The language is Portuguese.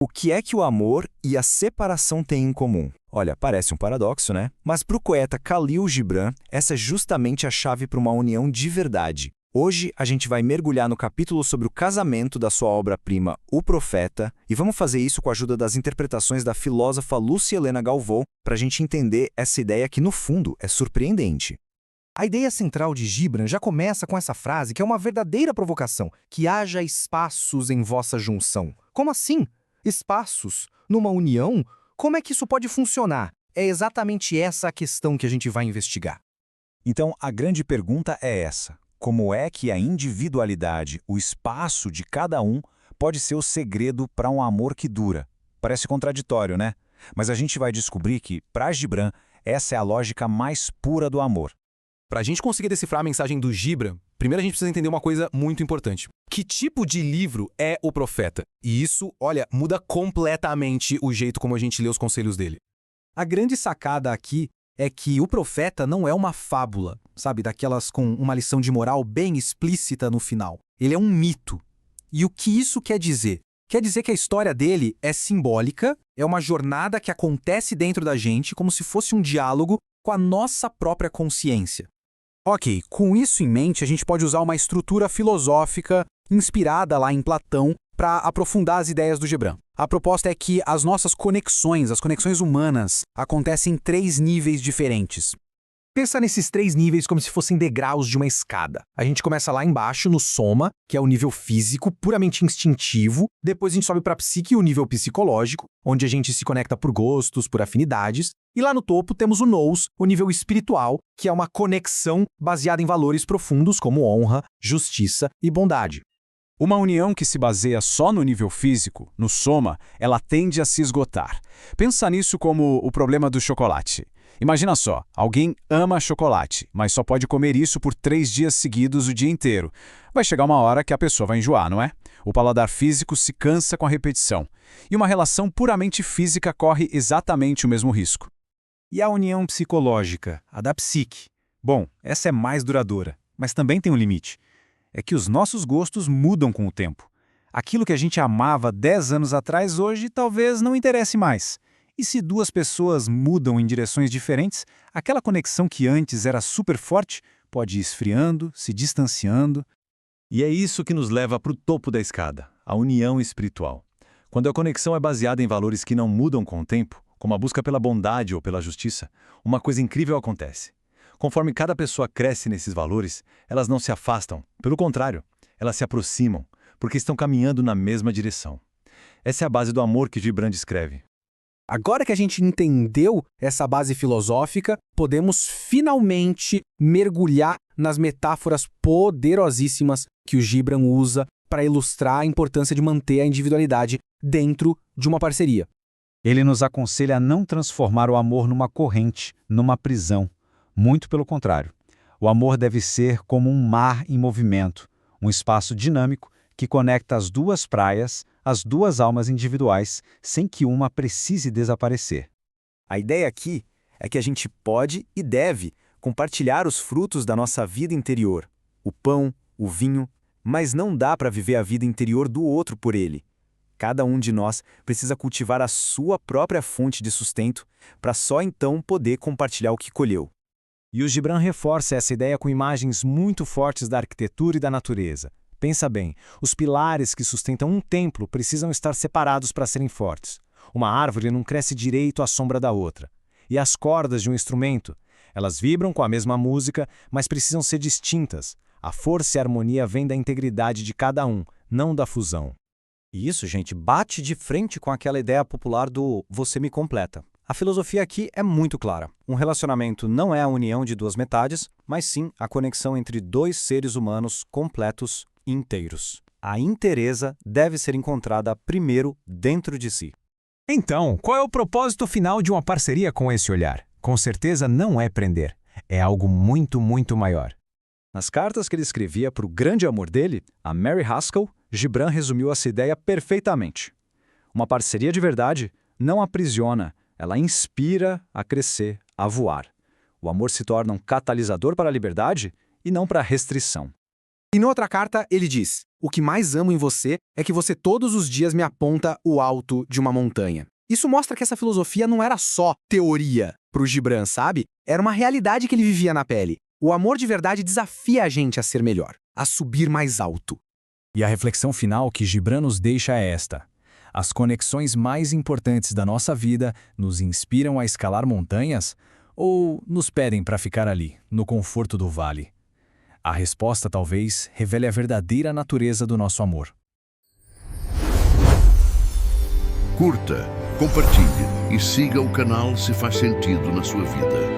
O que é que o amor e a separação têm em comum? Olha, parece um paradoxo, né? Mas para o poeta Khalil Gibran, essa é justamente a chave para uma união de verdade. Hoje a gente vai mergulhar no capítulo sobre o casamento da sua obra-prima, O Profeta, e vamos fazer isso com a ajuda das interpretações da filósofa Lúcia Helena Galvão para a gente entender essa ideia que, no fundo, é surpreendente. A ideia central de Gibran já começa com essa frase que é uma verdadeira provocação, que haja espaços em vossa junção. Como assim? Espaços? Numa união? Como é que isso pode funcionar? É exatamente essa a questão que a gente vai investigar. Então, a grande pergunta é essa: como é que a individualidade, o espaço de cada um, pode ser o segredo para um amor que dura? Parece contraditório, né? Mas a gente vai descobrir que, para Gibran, essa é a lógica mais pura do amor. Para a gente conseguir decifrar a mensagem do Gibran, primeiro a gente precisa entender uma coisa muito importante. Que tipo de livro é O Profeta? E isso, olha, muda completamente o jeito como a gente lê os conselhos dele. A grande sacada aqui é que O Profeta não é uma fábula, sabe, daquelas com uma lição de moral bem explícita no final. Ele é um mito. E o que isso quer dizer? Quer dizer que a história dele é simbólica, é uma jornada que acontece dentro da gente como se fosse um diálogo com a nossa própria consciência. Ok, com isso em mente, a gente pode usar uma estrutura filosófica inspirada lá em Platão para aprofundar as ideias do Gibran. A proposta é que as nossas conexões, as conexões humanas, acontecem em 3 níveis diferentes. Pensa nesses 3 níveis como se fossem degraus de uma escada. A gente começa lá embaixo, no soma, que é o nível físico, puramente instintivo. Depois a gente sobe para a psique, o nível psicológico, onde a gente se conecta por gostos, por afinidades. E lá no topo temos o nous, o nível espiritual, que é uma conexão baseada em valores profundos como honra, justiça e bondade. Uma união que se baseia só no nível físico, no soma, ela tende a se esgotar. Pensa nisso como o problema do chocolate. Imagina só, alguém ama chocolate, mas só pode comer isso por 3 dias seguidos o dia inteiro. Vai chegar uma hora que a pessoa vai enjoar, não é? O paladar físico se cansa com a repetição. E uma relação puramente física corre exatamente o mesmo risco. E a união psicológica, a da psique? Bom, essa é mais duradoura, mas também tem um limite. É que os nossos gostos mudam com o tempo. Aquilo que a gente amava 10 anos atrás hoje talvez não interesse mais. E se 2 pessoas mudam em direções diferentes, aquela conexão que antes era super forte pode ir esfriando, se distanciando. E é isso que nos leva para o topo da escada, a união espiritual. Quando a conexão é baseada em valores que não mudam com o tempo, como a busca pela bondade ou pela justiça, uma coisa incrível acontece. Conforme cada pessoa cresce nesses valores, elas não se afastam. Pelo contrário, elas se aproximam, porque estão caminhando na mesma direção. Essa é a base do amor que Gibran descreve. Agora que a gente entendeu essa base filosófica, podemos finalmente mergulhar nas metáforas poderosíssimas que o Gibran usa para ilustrar a importância de manter a individualidade dentro de uma parceria. Ele nos aconselha a não transformar o amor numa corrente, numa prisão. Muito pelo contrário. O amor deve ser como um mar em movimento, um espaço dinâmico que conecta as 2 praias, as 2 almas individuais, sem que uma precise desaparecer. A ideia aqui é que a gente pode e deve compartilhar os frutos da nossa vida interior, o pão, o vinho, mas não dá para viver a vida interior do outro por ele. Cada um de nós precisa cultivar a sua própria fonte de sustento para só então poder compartilhar o que colheu. E o Gibran reforça essa ideia com imagens muito fortes da arquitetura e da natureza. Pensa bem, os pilares que sustentam um templo precisam estar separados para serem fortes. Uma árvore não cresce direito à sombra da outra. E as cordas de um instrumento, elas vibram com a mesma música, mas precisam ser distintas. A força e a harmonia vêm da integridade de cada um, não da fusão. E isso, gente, bate de frente com aquela ideia popular do você me completa. A filosofia aqui é muito clara. Um relacionamento não é a união de 2 metades, mas sim a conexão entre 2 seres humanos completos e inteiros. A inteireza deve ser encontrada primeiro dentro de si. Então, qual é o propósito final de uma parceria com esse olhar? Com certeza não é prender. É algo muito, muito maior. Nas cartas que ele escrevia para o grande amor dele, a Mary Haskell, Gibran resumiu essa ideia perfeitamente. Uma parceria de verdade não aprisiona, ela inspira a crescer, a voar. O amor se torna um catalisador para a liberdade e não para a restrição. E noutra carta ele diz: O que mais amo em você é que você todos os dias me aponta o alto de uma montanha. Isso mostra que essa filosofia não era só teoria pro Gibran, sabe? Era uma realidade que ele vivia na pele. O amor de verdade desafia a gente a ser melhor, a subir mais alto. E a reflexão final que Gibran nos deixa é esta: as conexões mais importantes da nossa vida nos inspiram a escalar montanhas ou nos pedem para ficar ali, no conforto do vale? A resposta talvez revele a verdadeira natureza do nosso amor. Curta, compartilhe e siga o canal se faz sentido na sua vida.